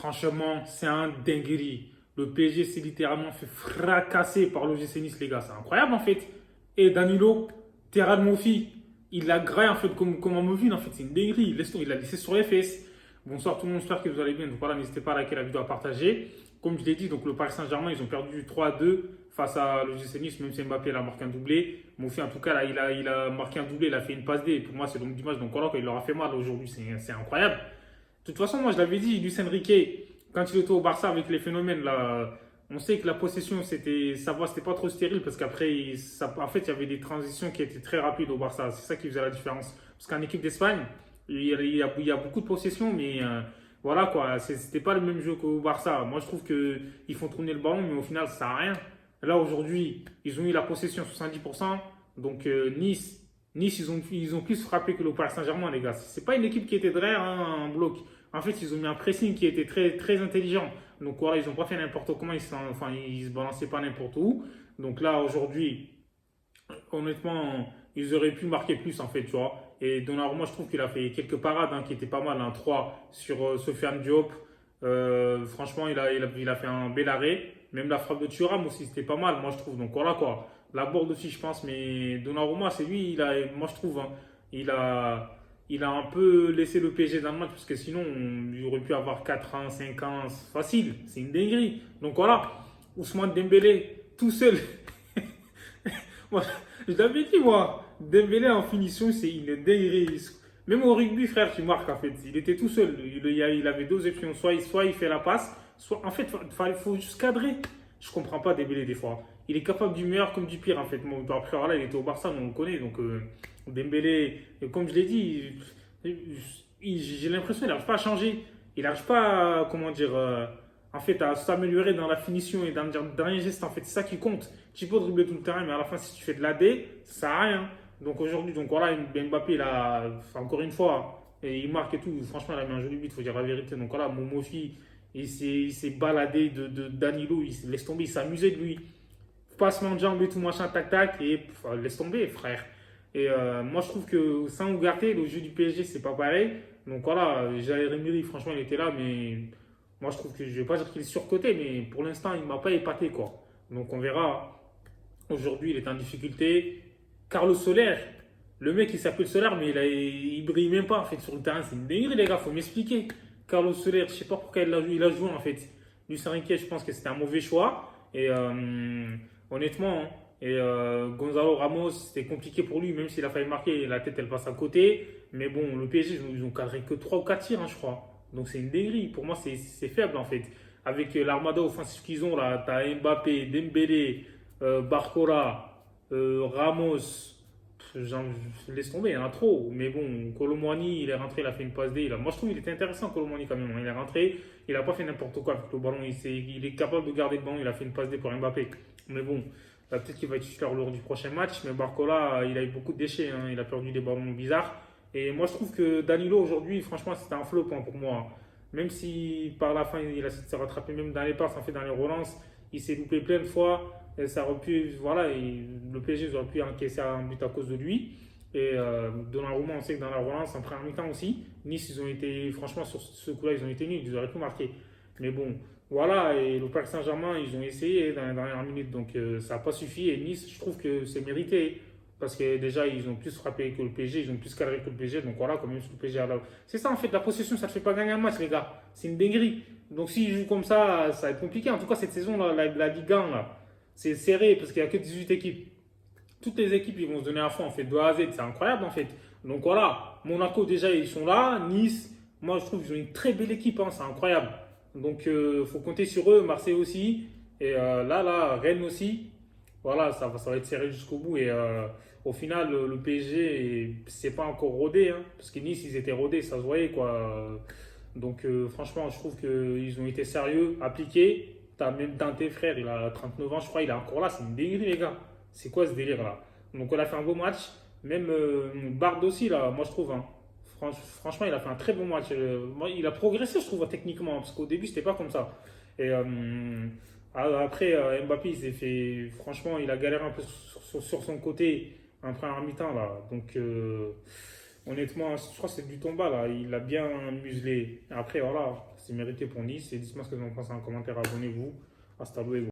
Franchement, c'est un dinguerie. Le PSG s'est littéralement fait fracasser par l'OGC Nice, les gars. C'est incroyable, en fait. Et Danilo, Terran Mofi, il l'a graillé, en fait, comme un mobile, en fait. C'est une dinguerie. Il l'a laissé sur les fesses. Bonsoir tout le monde, j'espère que vous allez bien. Donc voilà, n'hésitez pas à liker la vidéo, à partager. Comme je l'ai dit, donc le Paris Saint-Germain, ils ont perdu 3-2 face à l'OGC Nice, même si Mbappé a marqué un doublé. Mofi, en tout cas, là, il a marqué un doublé, il a fait une passe D. Pour moi, c'est l'homme du match. Donc voilà, il leur a fait mal aujourd'hui. C'est incroyable. De toute façon, moi je l'avais dit, Luis Enrique, quand il était au Barça avec les phénomènes là, on sait que la possession c'était ça va, c'était pas trop stérile parce qu'après en fait il y avait des transitions qui étaient très rapides au Barça. C'est ça qui faisait la différence. Parce qu'en équipe d'Espagne, il y a beaucoup de possession, mais voilà quoi, c'était pas le même jeu qu'au Barça. Moi je trouve que ils font tourner le ballon, mais au final ça sert à rien. Là aujourd'hui, ils ont eu la possession 70%, donc Nice, ils ont plus frappé que le Paris Saint-Germain, les gars. C'est pas une équipe qui était derrière hein, en bloc. En fait, ils ont mis un pressing qui était très, très intelligent. Donc voilà, ils n'ont pas fait n'importe comment, ils se balançaient pas n'importe où. Donc là, aujourd'hui, honnêtement, ils auraient pu marquer plus, en fait, tu vois. Et Donnarumma, je trouve qu'il a fait quelques parades hein, qui étaient pas mal. Un 3 sur Sofiane Diop. Franchement, il a fait un bel arrêt. Même la frappe de Thuram aussi, c'était pas mal, moi, je trouve. Donc voilà, quoi. La bourde aussi, je pense. Mais Donnarumma, c'est lui, moi, je trouve, hein, il a, il a un peu laissé le PSG dans le match. Parce que sinon, il aurait pu avoir 4-1, 5-1, facile. C'est une dinguerie. Donc voilà, Ousmane Dembélé, tout seul. Moi, je l'avais dit, moi. Dembélé en finition, c'est une dinguerie. Même au rugby, frère, tu marques en fait. Il était tout seul. Il avait deux options. Soit il fait la passe, soit en fait, il faut juste cadrer. Je comprends pas Dembélé des fois. Il est capable du meilleur comme du pire en fait. Bon, après, là, il était au Barça, mais on le connaît. Donc, Dembélé, comme je l'ai dit, j'ai l'impression qu'il n'arrive pas à changer. Il n'arrive pas à, comment dire, en fait, à s'améliorer dans la finition et dans le dernier geste. En fait, c'est ça qui compte. Tu peux dribbler tout le terrain, mais à la fin, si tu fais de l'AD, ça sert à rien. Donc aujourd'hui, donc voilà, Mbappé, encore une fois, et il marque et tout. Franchement, il a mis un joli but, il faut dire la vérité. Donc voilà, mon Mofi, il s'est baladé de Danilo, il laisse tomber, il s'amusait de lui. Passement de jambes et tout, machin, tac, tac, et laisse tomber, frère. Et moi, je trouve que sans Ougarté, le jeu du PSG, c'est pas pareil. Donc voilà, Jair Emery, franchement, il était là, mais moi, je trouve que je vais pas dire qu'il est surcoté, mais pour l'instant, il m'a pas épaté, quoi. Donc on verra. Aujourd'hui, il est en difficulté. Carlos Soler, le mec, il s'appelle Soler, mais il brille même pas, en fait, sur le terrain. C'est une dinguerie, les gars, faut m'expliquer. Carlos Soler, je sais pas pourquoi il a joué, en fait. Luis Enrique, je pense que c'était un mauvais choix. Et honnêtement, hein, et Gonzalo Ramos, c'était compliqué pour lui, même s'il a failli marquer, la tête elle passe à côté. Mais bon, le PSG, ils ont cadré que 3 ou 4 tirs, hein, je crois. Donc c'est une dinguerie. Pour moi, c'est faible en fait. Avec l'armada offensive qu'ils ont là, t'as Mbappé, Dembélé, Barcola, Ramos. Laisse tomber, il y en a trop. Mais bon, Colomwani, il est rentré, il a fait une passe D. Moi, je trouve qu'il était intéressant, Colomwani, quand même. Il est rentré, il n'a pas fait n'importe quoi avec le ballon. Il est capable de garder le ballon, il a fait une passe D pour Mbappé. Mais bon, peut-être qu'il va être titulaire lors du prochain match. Mais Barcola, il a eu beaucoup de déchets. Hein. Il a perdu des ballons bizarres. Et moi, je trouve que Danilo, aujourd'hui, franchement, c'était un flop hein, pour moi. Même si par la fin, il a essayé de se rattraper, même dans les passes, en fait, dans les relances, il s'est loupé plein de fois. Et ça aurait pu, voilà, le PSG aurait pu encaisser un but à cause de lui. Et Donnarumma, on sait que dans la relance, en première mi-temps aussi, Nice, ils ont été, franchement, sur ce coup-là, ils ont été nuls, ils auraient pu marquer. Mais bon, voilà, et le Paris Saint-Germain, ils ont essayé dans les dernières minutes, donc ça n'a pas suffi. Et Nice, je trouve que c'est mérité. Parce que déjà, ils ont plus frappé que le PSG, ils ont plus cadré que le PSG. Donc voilà, quand même, le PSG a c'est ça en fait, la possession, ça ne te fait pas gagner un match, les gars. C'est une dinguerie. Donc s'ils jouent comme ça va être compliqué. En tout cas, cette saison, là, la Ligue 1, là, c'est serré parce qu'il n'y a que 18 équipes. Toutes les équipes, ils vont se donner à fond, en fait, de A à Z. C'est incroyable, en fait. Donc voilà, Monaco, déjà, ils sont là. Nice, moi, je trouve qu'ils ont une très belle équipe, hein, c'est incroyable. Donc, il faut compter sur eux. Marseille aussi. Et là, Rennes aussi. Voilà, ça va être serré jusqu'au bout. Et au final, le PSG, c'est pas encore rodé. Hein, parce que Nice, ils étaient rodés, ça se voyait, quoi. Donc, franchement, je trouve qu'ils ont été sérieux, appliqués. T'as même Dante, frère, il a 39 ans, je crois, il est encore là. C'est une dinguerie, les gars. C'est quoi ce délire-là? Donc, on a fait un beau match. Même Bard aussi, là, moi, je trouve. Hein, franchement, il a fait un très bon match. Il a progressé, je trouve, techniquement. Parce qu'au début, c'était pas comme ça. Et après, Mbappé, il s'est fait. Franchement, il a galéré un peu sur son côté en première mi-temps, là. Donc, Honnêtement, je crois que c'est du Tomba là. Il a bien muselé. Après, voilà, c'est mérité pour Nice. Et dites-moi ce que vous en pensez en commentaire. Abonnez-vous. Hasta luego.